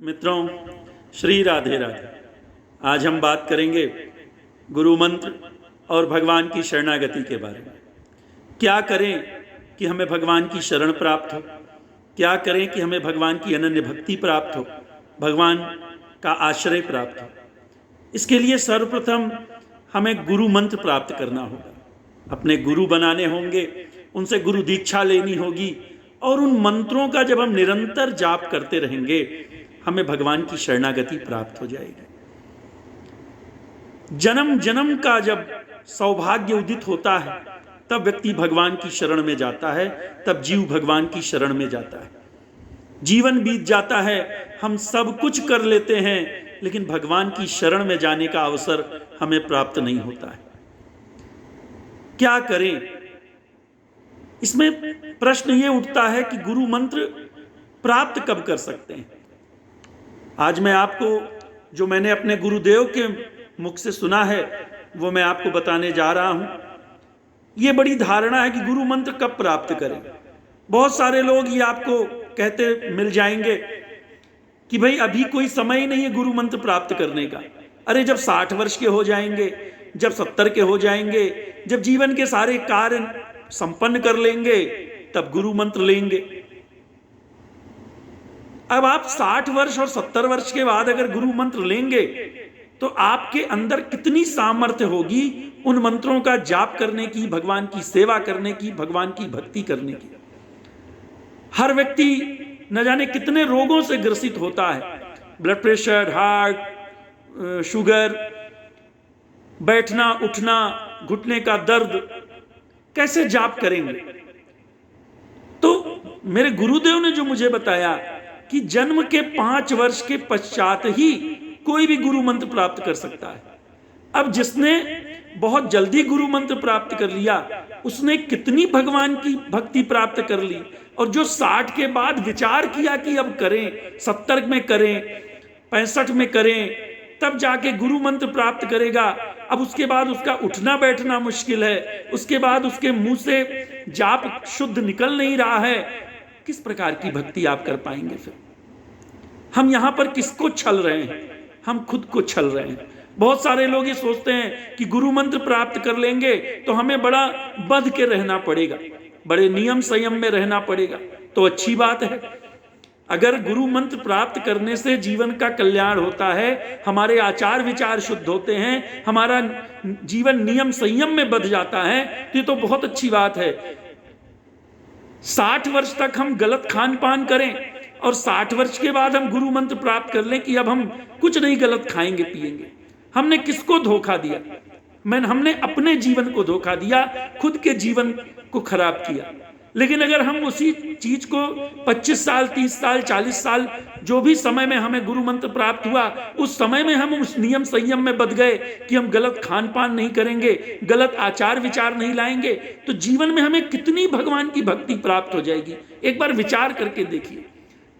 मित्रों, श्री राधे राधे। आज हम बात करेंगे गुरु मंत्र और भगवान की शरणागति के बारे में। क्या करें कि हमें भगवान की शरण प्राप्त हो, क्या करें कि हमें भगवान की अनन्य भक्ति प्राप्त हो, भगवान का आश्रय प्राप्त हो। इसके लिए सर्वप्रथम हमें गुरु मंत्र प्राप्त करना होगा, अपने गुरु बनाने होंगे, उनसे गुरु दीक्षा लेनी होगी और उन मंत्रों का जब हम निरंतर जाप करते रहेंगे हमें भगवान की शरणागति प्राप्त हो जाएगी। जन्म जन्म का जब सौभाग्य उदित होता है तब व्यक्ति भगवान की शरण में जाता है, तब जीव भगवान की शरण में जाता है। जीवन बीत जाता है, हम सब कुछ कर लेते हैं, लेकिन भगवान की शरण में जाने का अवसर हमें प्राप्त नहीं होता है। क्या करें? इसमें प्रश्न ये उठता है कि गुरु मंत्र प्राप्त कब कर सकते हैं। आज मैं आपको जो मैंने अपने गुरुदेव के मुख से सुना है वो मैं आपको बताने जा रहा हूं। ये बड़ी धारणा है कि गुरु मंत्र कब प्राप्त करें। बहुत सारे लोग ये आपको कहते मिल जाएंगे कि भाई अभी कोई समय ही नहीं है गुरु मंत्र प्राप्त करने का। अरे जब 60 वर्ष के हो जाएंगे, जब 70 के हो जाएंगे, जब जीवन के सारे कार्य संपन्न कर लेंगे तब गुरु मंत्र लेंगे। अब आप 60 वर्ष और 70 वर्ष के बाद अगर गुरु मंत्र लेंगे तो आपके अंदर कितनी सामर्थ्य होगी उन मंत्रों का जाप करने की, भगवान की सेवा करने की, भगवान की भक्ति करने की। हर व्यक्ति न जाने कितने रोगों से ग्रसित होता है, ब्लड प्रेशर, हार्ट, शुगर, बैठना उठना, घुटने का दर्द, कैसे जाप करेंगे। तो मेरे गुरुदेव ने जो मुझे बताया कि जन्म के 5 वर्ष के पश्चात ही कोई भी गुरु मंत्र प्राप्त कर सकता है। अब जिसने बहुत जल्दी गुरु मंत्र प्राप्त कर लिया उसने कितनी भगवान की भक्ति प्राप्त कर ली, और जो 60 के बाद विचार किया कि अब करें, 70 में करें, 65 में करें, तब जाके गुरु मंत्र प्राप्त करेगा। अब उसके बाद उसका उठना बैठना मुश्किल है, उसके बाद उसके मुंह से जाप शुद्ध निकल नहीं रहा है, किस प्रकार की भक्ति आप कर पाएंगे। फिर हम यहां पर किसको छल रहे हैं? हम खुद को छल रहे हैं। बहुत सारे लोग ये सोचते हैं कि गुरु मंत्र प्राप्त कर लेंगे तो हमें बड़ा बंध के रहना पड़ेगा, बड़े नियम संयम में रहना पड़ेगा। तो अच्छी बात है, अगर गुरु मंत्र प्राप्त करने से जीवन का कल्याण होता है, हमारे आचार विचार शुद्ध होते हैं, हमारा जीवन नियम संयम में बंध जाता है, तो ये तो बहुत अच्छी बात है। 60 वर्ष तक हम गलत खान पान करें और 60 वर्ष के बाद हम गुरु मंत्र प्राप्त कर लें कि अब हम कुछ नहीं गलत खाएंगे पिएंगे। हमने किसको धोखा दिया? हमने अपने जीवन को धोखा दिया, खुद के जीवन को खराब किया। लेकिन अगर हम उसी चीज को 25 साल, 30 साल, 40 साल, जो भी समय में हमें गुरु मंत्र प्राप्त हुआ, उस समय में हम उस नियम संयम में बंध गए कि हम गलत खान पान नहीं करेंगे, गलत आचार विचार नहीं लाएंगे, तो जीवन में हमें कितनी भगवान की भक्ति प्राप्त हो जाएगी। एक बार विचार करके देखिए,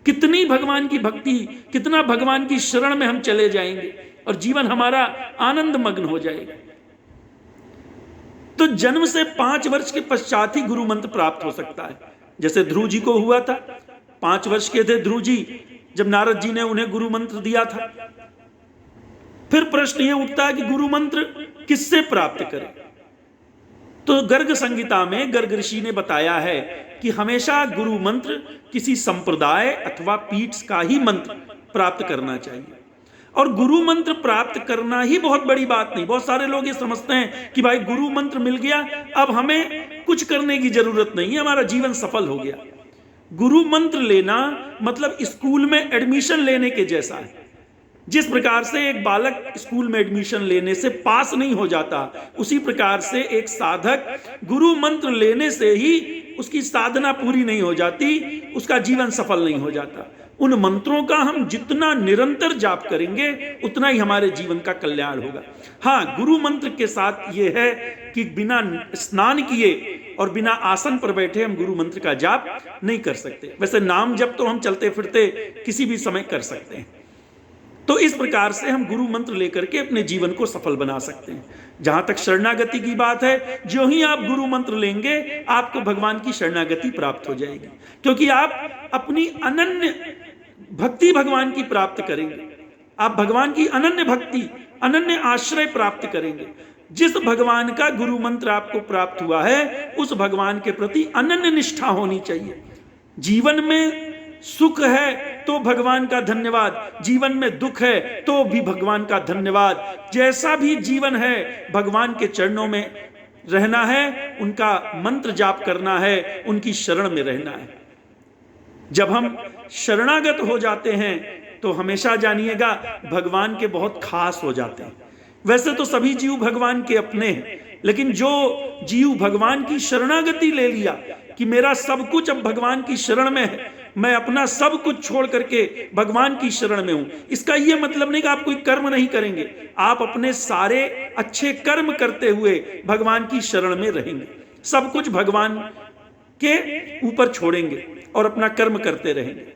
कितनी भगवान की भक्ति, कितना भगवान की शरण में हम चले जाएंगे और जीवन हमारा आनंद मग्न हो जाएगा। तो जन्म से 5 वर्ष के पश्चात ही गुरु मंत्र प्राप्त हो सकता है। जैसे ध्रुव जी को हुआ था, 5 वर्ष के थे ध्रुव जी जब नारद जी ने उन्हें गुरु मंत्र दिया था। फिर प्रश्न यह उठता है कि गुरु मंत्र किससे प्राप्त करें। तो गर्ग संहिता में गर्ग ऋषि ने बताया है कि हमेशा गुरु मंत्र किसी संप्रदाय अथवा पीठ का ही मंत्र प्राप्त करना चाहिए। और गुरु मंत्र प्राप्त करना ही बहुत बड़ी बात नहीं। बहुत सारे लोग ये समझते हैं कि भाई गुरु मंत्र मिल गया, अब हमें कुछ करने की जरूरत नहीं है, हमारा जीवन सफल हो गया। गुरु मंत्र लेना मतलब स्कूल में एडमिशन लेने के जैसा है। जिस प्रकार से एक बालक स्कूल में एडमिशन लेने से पास नहीं हो जाता, उसी प्रकार से एक साधक गुरु मंत्र लेने से ही उसकी साधना पूरी नहीं हो जाती, उसका जीवन सफल नहीं हो जाता। उन मंत्रों का हम जितना निरंतर जाप करेंगे उतना ही हमारे जीवन का कल्याण होगा। हाँ, गुरु मंत्र के साथ ये है कि बिना स्नान किए और बिना आसन पर बैठे हम गुरु मंत्र का जाप नहीं कर सकते। वैसे नाम जप तो हम चलते फिरते किसी भी समय कर सकते हैं। तो इस प्रकार से हम गुरु मंत्र लेकर के अपने जीवन को सफल बना सकते हैं। जहां तक शरणागति की बात है, जो ही आप गुरु मंत्र लेंगे आपको भगवान की शरणागति प्राप्त हो जाएगी, क्योंकि आप अपनी अनन्य भक्ति भगवान की प्राप्त करेंगे, आप भगवान की अनन्य भक्ति, अनन्य आश्रय प्राप्त करेंगे। जिस भगवान का गुरु मंत्र आपको प्राप्त हुआ है उस भगवान के प्रति अनन्य निष्ठा होनी चाहिए। जीवन में सुख है तो भगवान का धन्यवाद, जीवन में दुख है तो भी भगवान का धन्यवाद। जैसा भी जीवन है भगवान के चरणों में रहना है, उनका मंत्र जाप करना है, उनकी शरण में रहना है। जब हम शरणागत हो जाते हैं तो हमेशा जानिएगा भगवान के बहुत खास हो जाते हैं। वैसे तो सभी जीव भगवान के अपने हैं, लेकिन जो जीव भगवान की शरणागति ले लिया कि मेरा सब कुछ अब भगवान की शरण में है, मैं अपना सब कुछ छोड़ करके भगवान की शरण में हूं, इसका यह मतलब नहीं कि आप कोई कर्म नहीं करेंगे, आप अपने सारे अच्छे कर्म करते हुए भगवान की शरण में रहेंगे, सब कुछ भगवान के ऊपर छोड़ेंगे और अपना कर्म करते रहेंगे।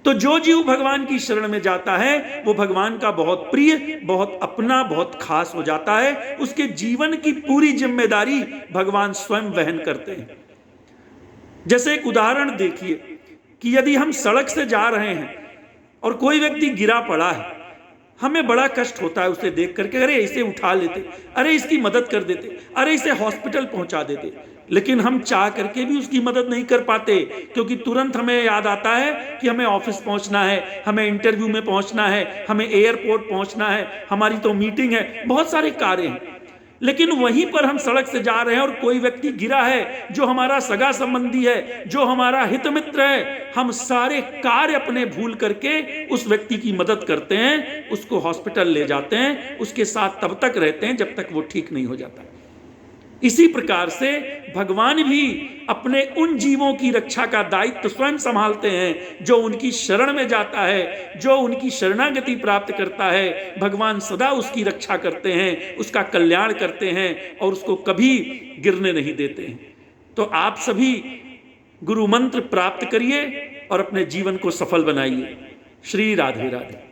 तो जो जीव भगवान की शरण में जाता है वो भगवान का बहुत प्रिय, बहुत अपना, बहुत खास हो जाता है। उसके जीवन की पूरी जिम्मेदारी भगवान स्वयं वहन करते हैं। जैसे एक उदाहरण देखिए कि यदि हम सड़क से जा रहे हैं और कोई व्यक्ति गिरा पड़ा है, हमें बड़ा कष्ट होता है उसे देख करके, अरे इसे उठा लेते, अरे इसकी मदद कर देते, अरे इसे हॉस्पिटल पहुंचा देते, लेकिन हम चाह करके भी उसकी मदद नहीं कर पाते, क्योंकि तुरंत हमें याद आता है कि हमें ऑफिस पहुंचना है, हमें इंटरव्यू में पहुंचना है, हमें एयरपोर्ट पहुंचना है, हमारी तो मीटिंग है, बहुत सारे कार्य हैं। लेकिन वहीं पर हम सड़क से जा रहे हैं और कोई व्यक्ति गिरा है जो हमारा सगा संबंधी है, जो हमारा हित मित्र है, हम सारे कार्य अपने भूल करके उस व्यक्ति की मदद करते हैं, उसको हॉस्पिटल ले जाते हैं, उसके साथ तब तक रहते हैं जब तक वो ठीक नहीं हो जाता। इसी प्रकार से भगवान भी अपने उन जीवों की रक्षा का दायित्व स्वयं संभालते हैं जो उनकी शरण में जाता है, जो उनकी शरणागति प्राप्त करता है। भगवान सदा उसकी रक्षा करते हैं, उसका कल्याण करते हैं और उसको कभी गिरने नहीं देते हैं। तो आप सभी गुरु मंत्र प्राप्त करिए और अपने जीवन को सफल बनाइए। श्री राधे राधे।